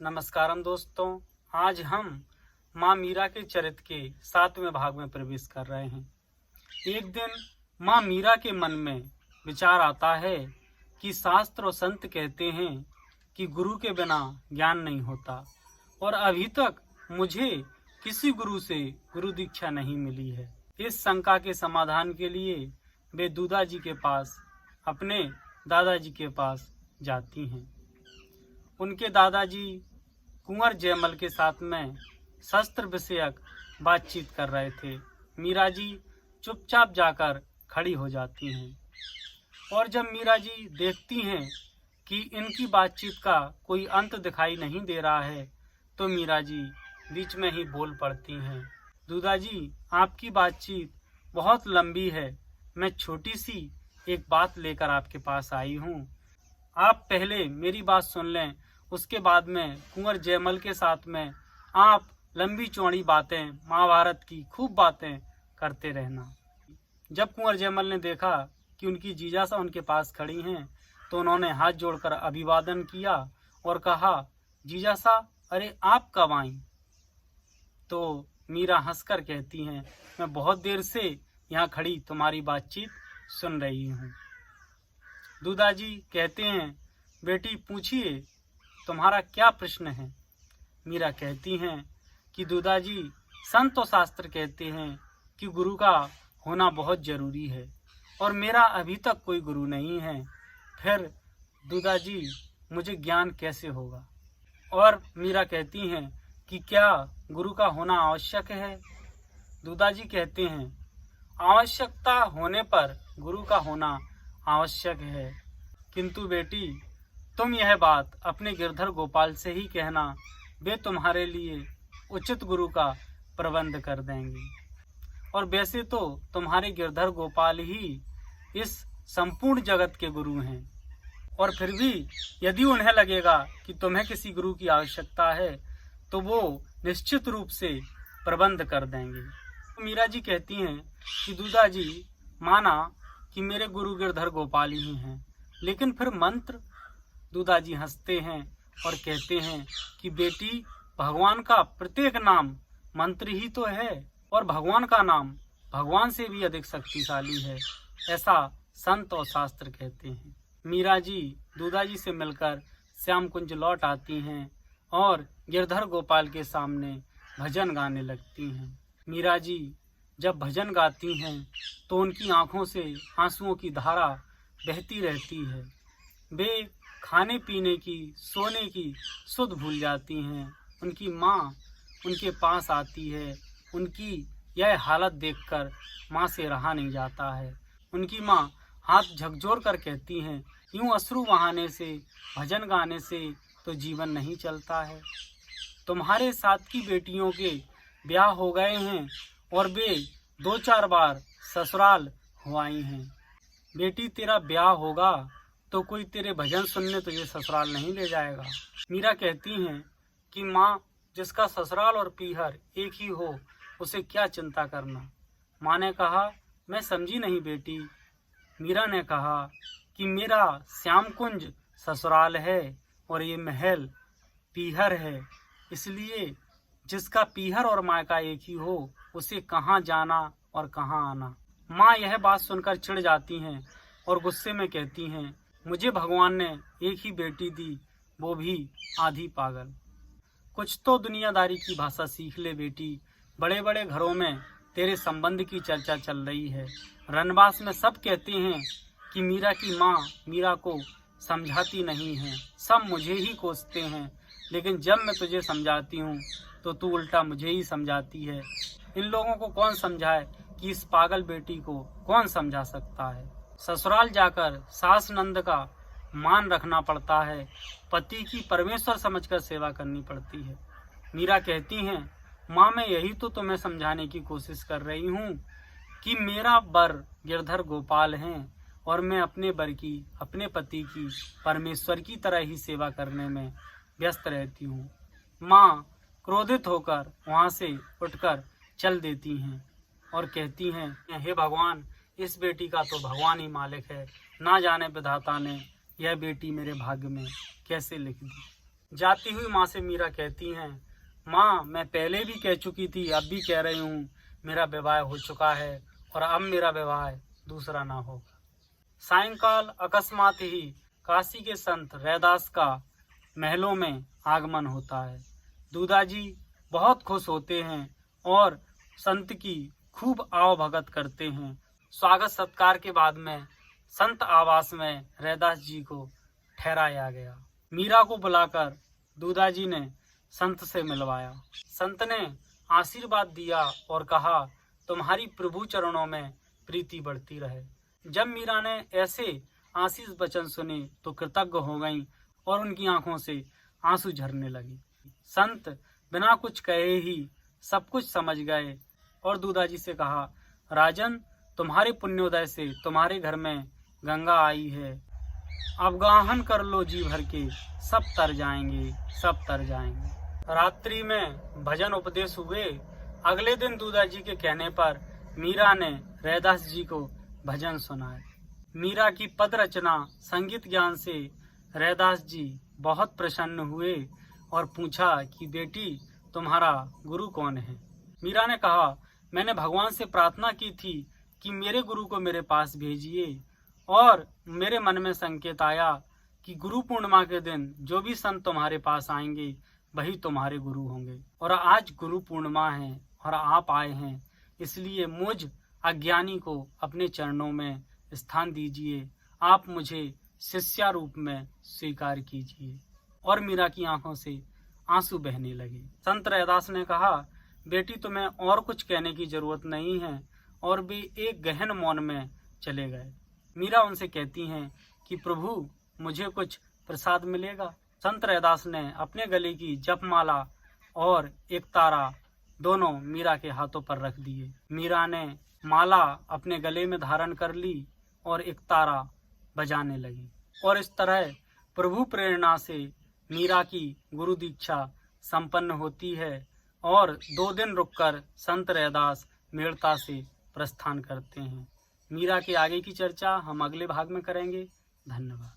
नमस्कारम दोस्तों। आज हम माँ मीरा के चरित्र के 7वें भाग में प्रवेश कर रहे हैं। एक दिन माँ मीरा के मन में विचार आता है कि शास्त्र और संत कहते हैं कि गुरु के बिना ज्ञान नहीं होता और अभी तक मुझे किसी गुरु से गुरु दीक्षा नहीं मिली है। इस शंका के समाधान के लिए वे दूधाजी के पास, अपने दादाजी के पास जाती हैं। उनके दादाजी कुंवर जयमल के साथ में शस्त्र विषयक बातचीत कर रहे थे। मीरा जी चुपचाप जाकर खड़ी हो जाती हैं और जब मीरा जी देखती हैं कि इनकी बातचीत का कोई अंत दिखाई नहीं दे रहा है तो मीरा जी बीच में ही बोल पड़ती हैं। दूधाजी, आपकी बातचीत बहुत लंबी है। मैं छोटी सी एक बात लेकर आपके पास आई हूँ। आप पहले मेरी बात सुन लें, उसके बाद में कुंवर जयमल के साथ में आप लंबी चौड़ी बातें, महाभारत की खूब बातें करते रहना। जब कुंवर जयमल ने देखा कि उनकी जीजासा उनके पास खड़ी हैं तो उन्होंने हाथ जोड़कर अभिवादन किया और कहा, जीजासा, अरे आप कब आई? तो मीरा हंसकर कहती हैं, मैं बहुत देर से यहाँ खड़ी तुम्हारी बातचीत सुन रही हूँ। दूधाजी कहते हैं, बेटी पूछिए, तुम्हारा क्या प्रश्न है? मीरा कहती हैं कि दूधाजी, संत और शास्त्र कहते हैं कि गुरु का होना बहुत जरूरी है और मेरा अभी तक कोई गुरु नहीं है। फिर दूधाजी, मुझे ज्ञान कैसे होगा? और मीरा कहती हैं कि क्या गुरु का होना आवश्यक है? दूधाजी कहते हैं, आवश्यकता होने पर गुरु का होना आवश्यक है, किंतु बेटी तुम यह बात अपने गिरधर गोपाल से ही कहना, वे तुम्हारे लिए उचित गुरु का प्रबंध कर देंगे। और वैसे तो तुम्हारे गिरधर गोपाल ही इस संपूर्ण जगत के गुरु हैं, और फिर भी यदि उन्हें लगेगा कि तुम्हें किसी गुरु की आवश्यकता है तो वो निश्चित रूप से प्रबंध कर देंगे। तो मीरा जी कहती हैं कि दूधाजी, माना कि मेरे गुरु गिरधर गोपाल ही हैं, लेकिन फिर मंत्र? दूधाजी हंसते हैं और कहते हैं कि बेटी, भगवान का प्रत्येक नाम मंत्र ही तो है और भगवान का नाम भगवान से भी अधिक शक्तिशाली है, ऐसा संत और शास्त्र कहते हैं। मीरा जी दूधाजी से मिलकर श्याम कुंज लौट आती हैं और गिरधर गोपाल के सामने भजन गाने लगती हैं। मीरा जी जब भजन गाती हैं तो उनकी आंखों से आंसुओं की धारा बहती रहती है। वे खाने पीने की, सोने की सुध भूल जाती हैं। उनकी माँ उनके पास आती है। उनकी यह हालत देखकर माँ से रहा नहीं जाता है। उनकी माँ हाथ झकझोर कर कहती हैं, यूं अश्रु बहाने से, भजन गाने से तो जीवन नहीं चलता है। तुम्हारे साथ की बेटियों के ब्याह हो गए हैं और वे 2-4 बार ससुराल हो आई हैं। बेटी, तेरा ब्याह होगा तो कोई तेरे भजन सुनने तुझे ससुराल नहीं ले जाएगा। मीरा कहती हैं कि माँ, जिसका ससुराल और पीहर एक ही हो उसे क्या चिंता करना। माँ ने कहा, मैं समझी नहीं बेटी। मीरा ने कहा कि मेरा श्याम कुंज ससुराल है और ये महल पीहर है, इसलिए जिसका पीहर और मायका एक ही हो उसे कहाँ जाना और कहाँ आना। माँ यह बात सुनकर चिढ़ जाती हैं और गुस्से में कहती हैं, मुझे भगवान ने एक ही बेटी दी, वो भी आधी पागल। कुछ तो दुनियादारी की भाषा सीख ले बेटी। बड़े बड़े घरों में तेरे संबंध की चर्चा चल रही है। रनवास में सब कहते हैं कि मीरा की माँ मीरा को समझाती नहीं है, सब मुझे ही कोसते हैं, लेकिन जब मैं तुझे समझाती हूँ तो तू उल्टा मुझे ही समझाती है। इन लोगों को कौन समझाए कि इस पागल बेटी को कौन समझा सकता है। ससुराल जाकर सास नंद का मान रखना पड़ता है, पति की परमेश्वर समझकर सेवा करनी पड़ती है। मीरा कहती हैं, माँ, मैं यही तो तुम्हें समझाने की कोशिश कर रही हूँ कि मेरा वर गिरधर गोपाल हैं और मैं अपने वर की, अपने पति की परमेश्वर की तरह ही सेवा करने में व्यस्त रहती हूँ। माँ क्रोधित होकर वहाँ से उठकर चल देती हैं और कहती हैं, हे भगवान, इस बेटी का तो भगवान ही मालिक है, ना जाने विधाता ने यह बेटी मेरे भाग्य में कैसे लिख दी। जाती हुई माँ से मीरा कहती हैं, माँ मैं पहले भी कह चुकी थी, अब भी कह रही हूँ, मेरा विवाह हो चुका है और अब मेरा विवाह दूसरा ना होगा। सायंकाल अकस्मात ही काशी के संत रैदास का महलों में आगमन होता है। दूधाजी बहुत खुश होते हैं और संत की खूब आव भगत करते हैं। स्वागत सत्कार के बाद में संत आवास में रैदास जी को ठहराया गया। मीरा को बुलाकर दूधाजी ने संत से मिलवाया। संत ने आशीर्वाद दिया और कहा, तुम्हारी प्रभु चरणों में प्रीति बढ़ती रहे। जब मीरा ने ऐसे आशीष वचन सुने तो कृतज्ञ हो गईं और उनकी आंखों से आंसू झरने लगे। संत बिना कुछ कहे ही सब कुछ समझ गए और दूधाजी से कहा, राजन तुम्हारे पुण्योदय से तुम्हारे घर में गंगा आई है, अवगाहन कर लो जी भर के, सब तर जाएंगे, सब तर जाएंगे। रात्रि में भजन उपदेश हुए। अगले दिन दूधाजी के कहने पर मीरा ने रैदास जी को भजन सुनाए। मीरा की पद रचना संगीत ज्ञान से रैदास जी बहुत प्रसन्न हुए और पूछा कि बेटी तुम्हारा गुरु कौन है। मीरा ने कहा, मैंने भगवान से प्रार्थना की थी कि मेरे गुरु को मेरे पास भेजिए और मेरे मन में संकेत आया कि गुरु पूर्णिमा के दिन जो भी संत तुम्हारे पास आएंगे वही तुम्हारे गुरु होंगे। और आज गुरु पूर्णिमा है और आप आए हैं, इसलिए मुझ अज्ञानी को अपने चरणों में स्थान दीजिए, आप मुझे शिष्या रूप में स्वीकार कीजिए। और मीरा की आंखों से आंसू बहने लगे। संत रैदास ने कहा, बेटी तुम्हें और कुछ कहने की जरूरत नहीं है, और वे एक गहन मौन में चले गए। मीरा उनसे कहती हैं कि प्रभु मुझे कुछ प्रसाद मिलेगा। संत रैदास ने अपने गले की जपमाला और एक तारा दोनों मीरा के हाथों पर रख दिए। मीरा ने माला अपने गले में धारण कर ली और एक तारा बजाने लगी। और इस तरह प्रभु प्रेरणा से मीरा की गुरु दीक्षा संपन्न होती है और 2 दिन रुककर संत रैदास मेड़ता से प्रस्थान करते हैं। मीरा के आगे की चर्चा हम अगले भाग में करेंगे। धन्यवाद।